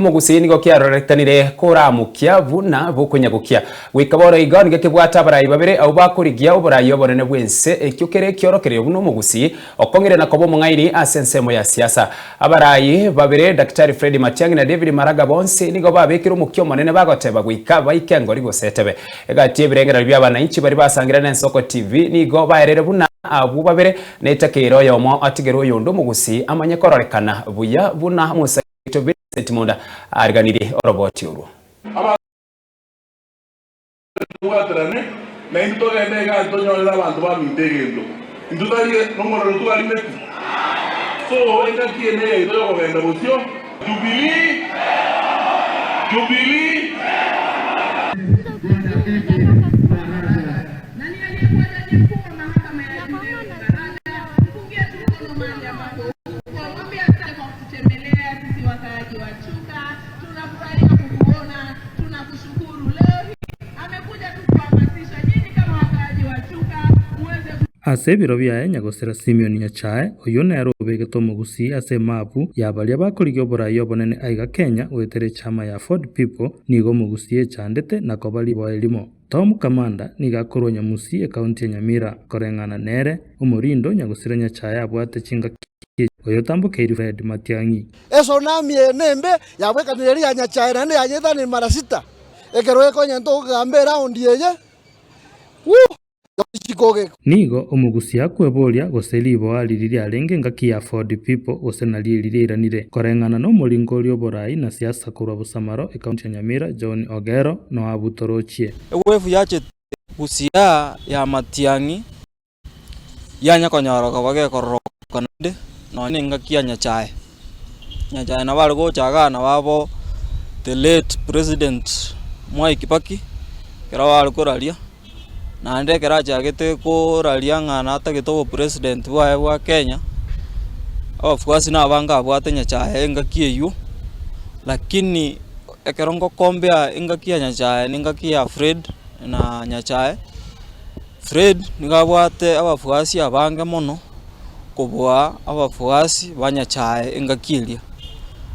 Mugusini go kiarorekanire kuramukia buna bukunyagukia wikabora igani gekibwata barayi babere au bakurigia oburayi obonene bwense ekyukere kiorokere buno mugusi okongere nakobo mungairi asensemo ya siasa abarayi babere Dr. Fred Matiang'i na David Maraga bonse nigo babekira umukyo monene bagoteba gwika bayikengo rigosetebe egatie birengera by'abananchi bari basangira na Nsoko TV nigo baerere buna abu babere netakero yomo atigero yondo mugusi amanye kororekana buya buna musa Timunda arganire oroboti uruo. Na into gende ga tonyo la bantu ba mintegendo. Indutari no moro tu alimeti. So enda tiene ito yo genda botio. Jubilee. Nani aliyekuwa jaji mkuu wa mahakama ya juu mpungia tuko mali ambapo kuambia sasa kutembelea sisi wakaaji wa Chuka tunafurahia kukuona tunakushukuru leo amekuja tu kuhamasisha nyinyi kama wakaaji wa Chuka muweze ase biro bya Nyagosera Simeon Nyachae oyo nero begeto mugusi ase mapu yabalia bakorigyo burayi obonene aiga Kenya wetere chama ya Ford People nigo mugusi echandete na kobali bo elimo Tom Kamanda nigakorwo Nyamusi e county ya Nyamira korengana nere umurindo Nyagosera Nyachae abwate chinga oyo tambukeiri Fred Matiang'i eso namie nembe yabwekanire ya Nyachae na yanyeta ni mara 6 ekero ekonya nto gambera ondieje nigo umugusi akweboria goselibo aliriri arenge ngaki ya Ford People gosenali iriranire korengana no muringori oborayi na siasa kurwa busamaro e county ya Nyamira John Ogero no abutorochie wefu yache gusia ya Matiang'i yanya konyoroka bage korokande no ngaki ya Nyachae na bali gochaga na babo the late president Mwai Kibaki kerawa koralia na ndekera chagete koralia ngana atagetobo president wa Kenya abafuasi na banga abwate Nyachae ngaki eyo lakini ekerongo kombea ngaki ya Nyachae ngaki ya Fred na Nyachae Fred nigabwate abafuasi abange mono kubwa abafuasi banyachae ngakilia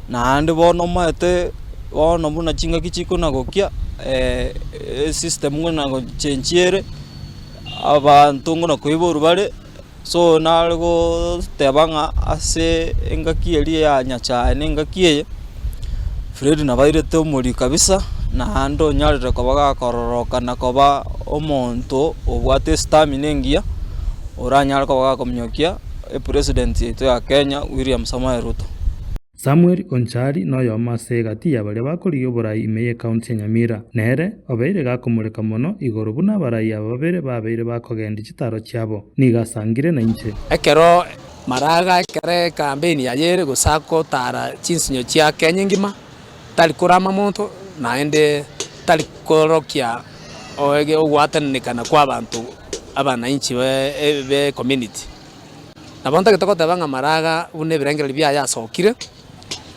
na ande bono mate bono buna chinga kichiko nagokia system ngona go chenchiere abantu ngona kuiboru bare so nalgo tebanga ase ngakieli ya Nyachae ngakiye Fred na bairete umuri kabisa na ando nyarire kobaga kororoka na koba omonto obwate stamina ngia oranyara kobaga komnyokia president yetu ya Kenya William Samoei Ruto. Samuel Onchari noyo mase gati yabale bakoriyo burayi imeye county ya Nyamira nere obeire gakomureka mono igoro buna barayi ababere babeire bakogenda chitaro cyabo nigasangire na inche ekero Maraga ekere campaign ya yere gusako tara chinsinyo cia Kenya ngima tali kurama monto naende tali korokia oege ogwatanekana kwa abantu abananchi be community nabonta getoko banga Maraga une birengeri bya yasokire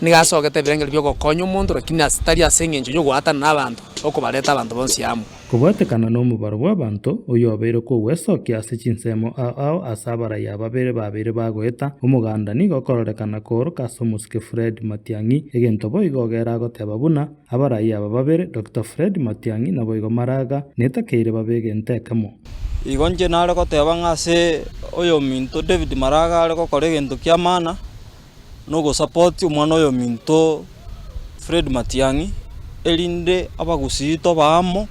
nigasogete birengeri byo gokonya umuntu lakini asitari asengenjo yo gwatana nabantu okubaleta abantu bonsi yamu kubwatekana no mubaro w'abantu uyo abere ko wesokia ase chinsemo ao asabara ya babere bagweta umuganda nigo kororekana koro kasomuske Fred Matiang'i egento boigogera goteba buna abarayi aba babere Dr. Fred Matiang'i na boigo Maraga netakeire babege ntekamo igonje nare goteba ngase oyo minto David Maraga are gokore gento kia mana no go support umwana oyo minto Fred Matiang'i elinde abagusito bamo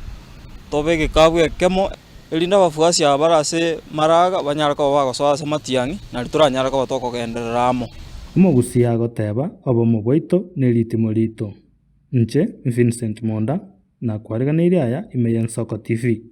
tobege kabwe kemo elinda bafuasi abarase Maraga banyara ko bagosoase Matiang'i na lituranyara ko batoko gendereramo umugusi yagoteba obo mugwaito nelitimo lito nche Vincent Monda na kwareganire aya imeye Nsoko TV.